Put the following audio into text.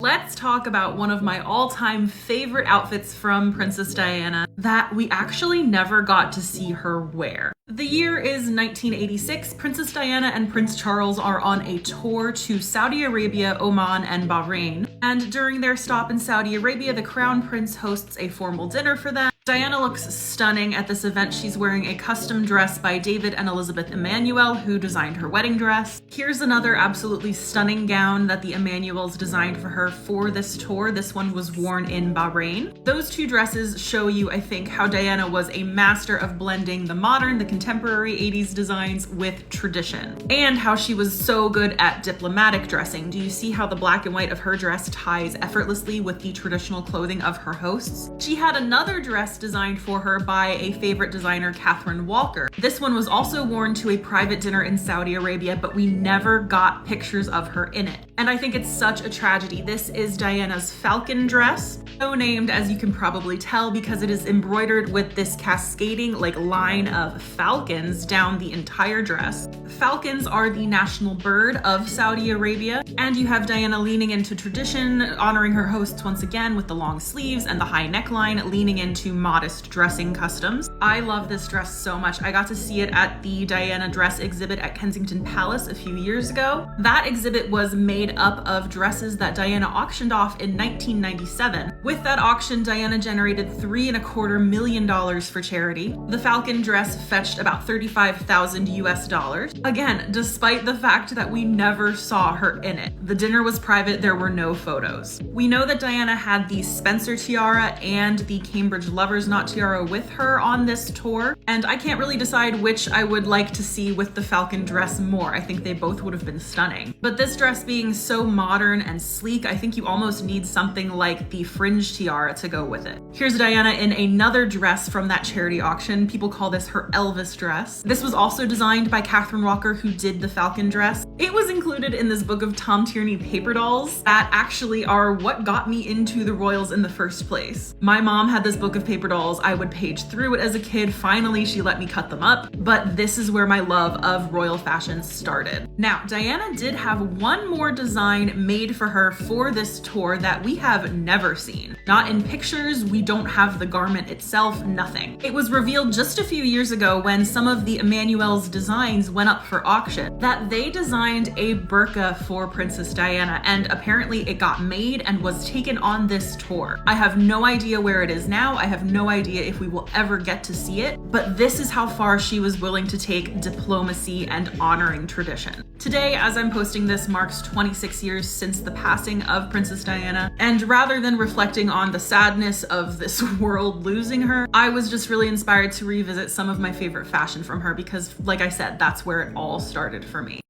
Let's talk about one of my all-time favorite outfits from Princess Diana that we actually never got to see her wear. The year is 1986. Princess Diana and Prince Charles are on a tour to Saudi Arabia, Oman, and Bahrain. And during their stop in Saudi Arabia, the Crown Prince hosts a formal dinner for them. Diana looks stunning at this event. She's wearing a custom dress by David and Elizabeth Emanuel, who designed her wedding dress. Here's another absolutely stunning gown that the Emanuels designed for her for this tour. This one was worn in Bahrain. Those two dresses show you, I think, how Diana was a master of blending the modern, the contemporary 80s designs with tradition, and how she was so good at diplomatic dressing. Do you see how the black and white of her dress ties effortlessly with the traditional clothing of her hosts? She had another dress designed for her by a favorite designer, Catherine Walker. This one was also worn to a private dinner in Saudi Arabia, but we never got pictures of her in it. And I think it's such a tragedy. This is Diana's falcon dress, so named, as you can probably tell, because it is embroidered with this cascading line of falcons down the entire dress. Falcons are the national bird of Saudi Arabia, and you have Diana leaning into tradition, honoring her hosts once again with the long sleeves and the high neckline, leaning into modest dressing customs. I love this dress so much. I got to see it at the Diana dress exhibit at Kensington Palace a few years ago. That exhibit was made up of dresses that Diana auctioned off in 1997. With that auction, Diana generated $3.25 million for charity. The falcon dress fetched about $35,000 US. Again, despite the fact that we never saw her in it. The dinner was private, there were no photos. We know that Diana had the Spencer tiara and the Cambridge Lovers Knot tiara with her on this tour, and I can't really decide which I would like to see with the falcon dress more. I think they both would have been stunning. But this dress being so modern and sleek, I think you almost need something like the fringe tiara to go with it. Here's Diana in another dress from that charity auction. People call this her Elvis dress. This was also designed by Catherine Walker, who did the falcon dress. It was included in this book of Tom Tierney paper dolls that actually are what got me into the royals in the first place. My mom had this book of paper dolls. I would page through it as a kid. Finally, she let me cut them up, but this is where my love of royal fashion started. Now, Diana did have one more design made for her for this tour that we have never seen. Not in pictures, we don't have the garment itself, nothing. It was revealed just a few years ago when some of the Emanuel's designs went up for auction that they designed a burqa for Princess Diana, and apparently it got made and was taken on this tour. I have no idea where it is now. I have no idea if we will ever get to see it, but this is how far she was willing to take diplomacy and honoring tradition. Today, as I'm posting this, marks 26 years since the passing of Princess Diana, and rather than reflecting on the sadness of this world losing her, I was just really inspired to revisit some of my favorite fashion from her because, like I said, that's where it all started for me.